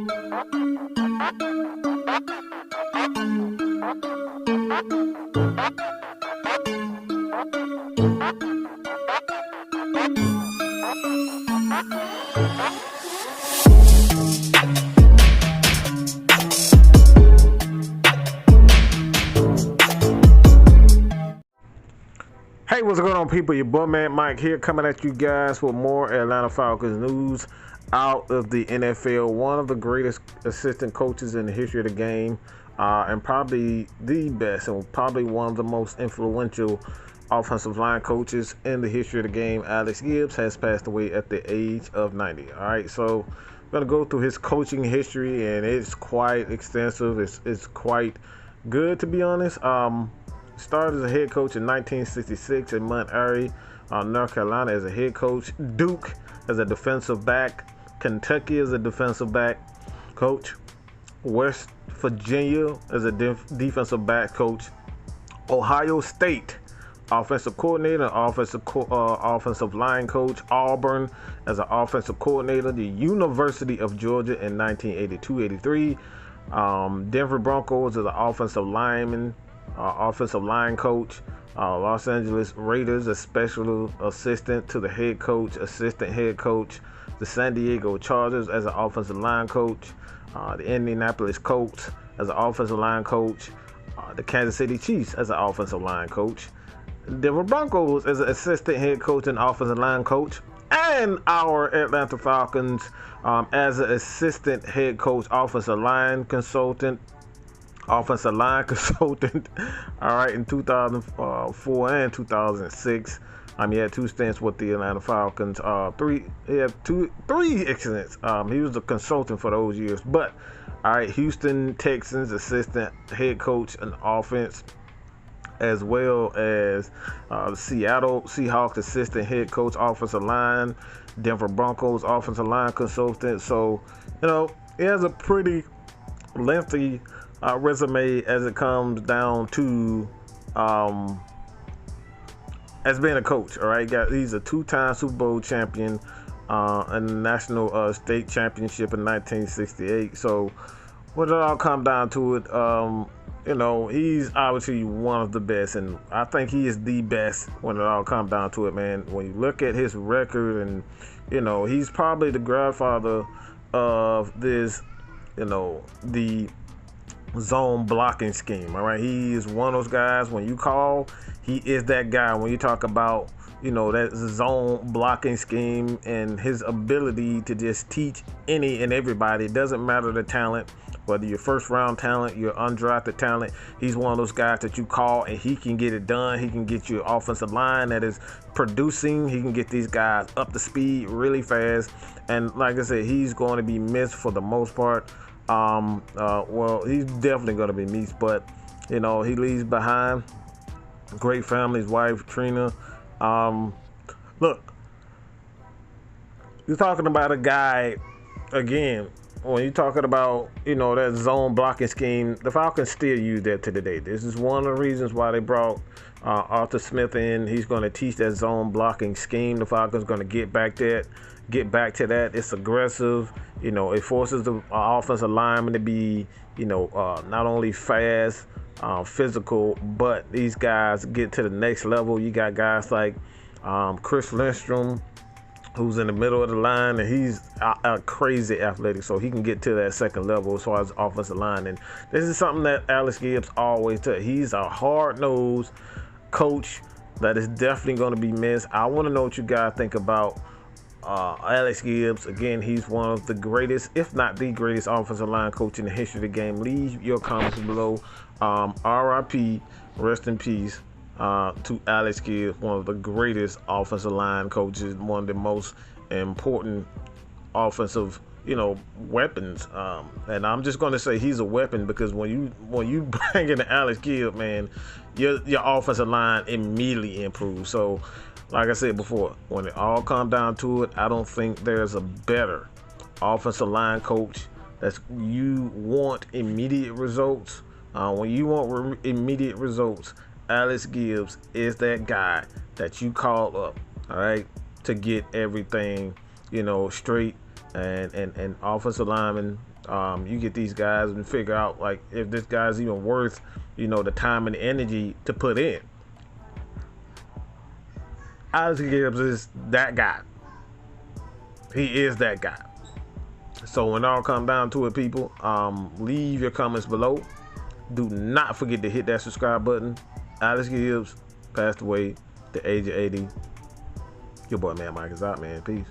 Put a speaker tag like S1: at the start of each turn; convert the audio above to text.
S1: Hey, what's going on, people? Your boy man Mike here, coming at you guys with more Atlanta Falcons news out of the NFL. One of the greatest assistant coaches in the history of the game, and probably the best, and probably one of the most influential offensive line coaches in the history of the game, Alex Gibbs, has passed away at the age of 90. All right, so I'm going to go through his coaching history, and it's quite extensive. It's quite good, to be honest. Started as a head coach in 1966 in Mount Airy, North Carolina as a head coach. Duke as a defensive back. Kentucky as a defensive back coach. West Virginia as a defensive back coach. Ohio State offensive coordinator, offensive line coach. Auburn as an offensive coordinator. The University of Georgia in 1982-83. Denver Broncos as an offensive lineman. Offensive line coach. Los Angeles Raiders, a special assistant to the head coach, assistant head coach. The San Diego Chargers as an offensive line coach. The Indianapolis Colts as an offensive line coach. The Kansas City Chiefs as an offensive line coach. Denver Broncos as an assistant head coach and offensive line coach. And our Atlanta Falcons as an assistant head coach, offensive line consultant. All right, in 2004 and 2006. He had 2 stints with the Atlanta Falcons. Three incidents. He was a consultant for those years. But, all right, Houston Texans assistant head coach and offense, as well as Seattle Seahawks assistant head coach, offensive line. Denver Broncos offensive line consultant. So, he has a pretty lengthy resume as it comes down to as being a coach. All right, he's a 2-time Super Bowl champion and the national state championship in 1968. So when it all comes down to it, he's obviously one of the best, and I think he is the best when it all comes down to it, man. When you look at his record, and he's probably the grandfather of this, the zone blocking scheme. All right, he is one of those guys. When you call, he is that guy. When you talk about that zone blocking scheme and his ability to just teach any and everybody, it doesn't matter the talent, whether you're first round talent, you're undrafted talent. He's one of those guys that you call and he can get it done. He can get you an offensive line that is producing. He can get these guys up to speed really fast, and like I said, he's going to be missed for the most part. Well, he's definitely going to be missed, but he leaves behind a great family. His wife Trina. Look, you're talking about a guy again. When you're talking about that zone blocking scheme, the Falcons still use that to today. This is one of the reasons why they brought Arthur Smith in. He's going to teach that zone blocking scheme. The Falcons going to get back to that. It's aggressive. It forces the offensive lineman to be, not only fast, physical, but these guys get to the next level. You got guys like Chris Lindstrom, who's in the middle of the line, and he's crazy athletic, so he can get to that second level as far as offensive line. And this is something that Alex Gibbs always does. He's a hard-nosed coach that is definitely going to be missed. I want to know what you guys think about Alex Gibbs. Again, he's one of the greatest, if not the greatest, offensive line coach in the history of the game. Leave your comments below. RIP, rest in peace to Alex Gibbs, one of the greatest offensive line coaches, one of the most important offensive weapons. And I'm just going to say he's a weapon, because when you bring in Alex Gibbs, man, your offensive line immediately improves. So like I said before, when it all comes down to it, I don't think there's a better offensive line coach that's you want immediate results. When you want immediate results, Alex Gibbs is that guy that you call up, all right, to get everything, straight and offensive linemen. You get these guys and figure out like if this guy's even worth, the time and energy to put in. Alex Gibbs is that guy. He is that guy. So when it all comes down to it, people, leave your comments below. Do not forget to hit that subscribe button. Alex Gibbs passed away at the age of 80. Your boy, man, Mike is out, man. Peace.